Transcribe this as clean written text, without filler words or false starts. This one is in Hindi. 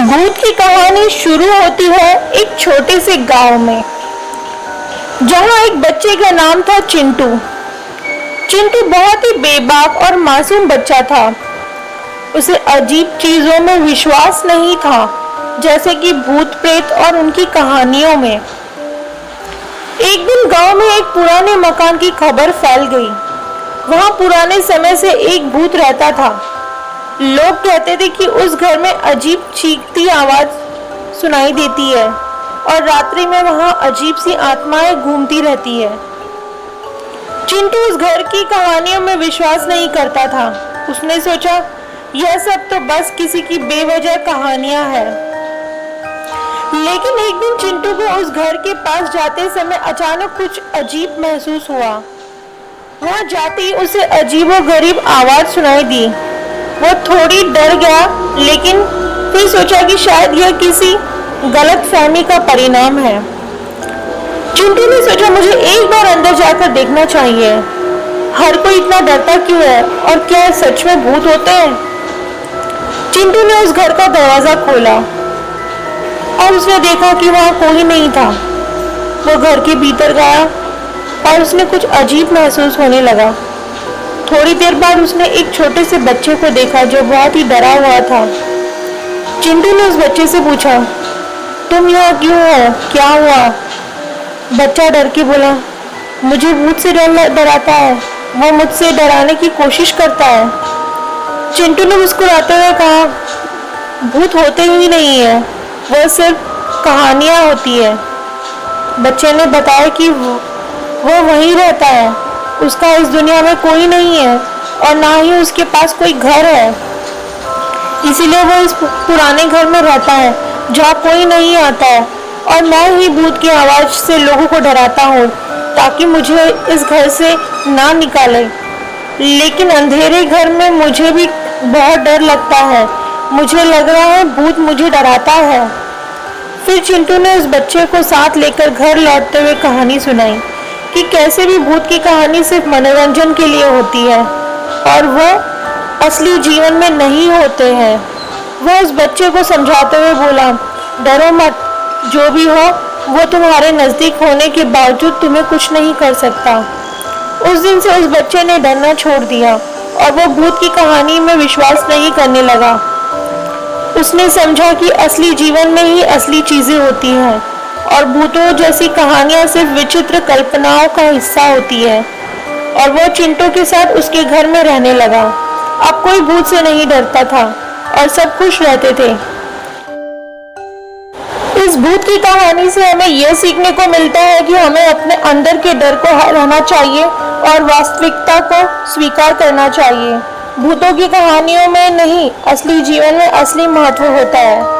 भूत की कहानी शुरू होती है एक छोटे से गांव में, जहां एक बच्चे का नाम था चिंटू। चिंटू बहुत ही बेबाक और मासूम बच्चा था। उसे अजीब चीजों में विश्वास नहीं था, जैसे कि भूत प्रेत और उनकी कहानियों में। एक दिन गांव में एक पुराने मकान की खबर फैल गई। वहां पुराने समय से एक भूत रहता था। लोग कहते थे कि उस घर में अजीब चीखती आवाज सुनाई देती है और रात्रि में वहां अजीब सी आत्माएं घूमती रहती है। चिंटू उस घर की कहानियों में विश्वास नहीं करता था। उसने सोचा, यह सब तो बस किसी की बेवजह कहानियां हैं। लेकिन एक दिन चिंटू को उस घर के पास जाते समय अचानक कुछ अजीब महसूस हुआ। वहां जाते ही उसे अजीबोगरीब आवाज सुनाई दी। वो थोड़ी डर गया, लेकिन फिर सोचा कि शायद यह किसी गलतफहमी का परिणाम है। चिंटू ने सोचा, मुझे एक बार अंदर जाकर देखना चाहिए। हर कोई इतना डरता क्यों है और क्या सच में भूत होते हैं? चिंटू ने उस घर का दरवाजा खोला और उसने देखा कि वहां कोई नहीं था। वो घर के भीतर गया और उसने कुछ अजीब महसूस होने लगा। थोड़ी देर बाद उसने एक छोटे से बच्चे को देखा जो बहुत ही डरा हुआ था। चिंटू ने उस बच्चे से पूछा, तुम यहाँ क्यों हो, क्या हुआ? बच्चा डर के बोला, मुझे भूत से डराता है। वो मुझसे डराने की कोशिश करता है। चिंटू ने मुस्कुराते हुए कहा, भूत होते ही नहीं है, वो सिर्फ कहानियां होती है। बच्चे ने बताया कि वो वहीं रहता है, उसका इस दुनिया में कोई नहीं है और ना ही उसके पास कोई घर है। इसीलिए वो इस पुराने घर में रहता है जहाँ कोई नहीं आता है, और मैं ही भूत की आवाज से लोगों को डराता हूँ ताकि मुझे इस घर से ना निकाले। लेकिन अंधेरे घर में मुझे भी बहुत डर लगता है। मुझे लग रहा है भूत मुझे डराता है। फिर चिंटू ने उस बच्चे को साथ लेकर घर लौटते हुए कहानी सुनाई कि कैसे भी भूत की कहानी सिर्फ मनोरंजन के लिए होती है और वो असली जीवन में नहीं होते हैं। वो उस बच्चे को समझाते हुए बोला, डरो मत, जो भी हो वो तुम्हारे नजदीक होने के बावजूद तुम्हें कुछ नहीं कर सकता। उस दिन से उस बच्चे ने डरना छोड़ दिया और वो भूत की कहानी में विश्वास नहीं करने लगा। उसने समझा कि असली जीवन में ही असली चीजें होती हैं और भूतों जैसी कहानियां सिर्फ विचित्र कल्पनाओं का हिस्सा होती है। और वो चिंटू के साथ उसके घर में रहने लगा। अब कोई भूत से नहीं डरता था और सब खुश रहते थे। इस भूत की कहानी से हमें यह सीखने को मिलता है कि हमें अपने अंदर के डर को हराना चाहिए और वास्तविकता को स्वीकार करना चाहिए। भूतों की कहानियों में नहीं, असली जीवन में असली महत्व होता है।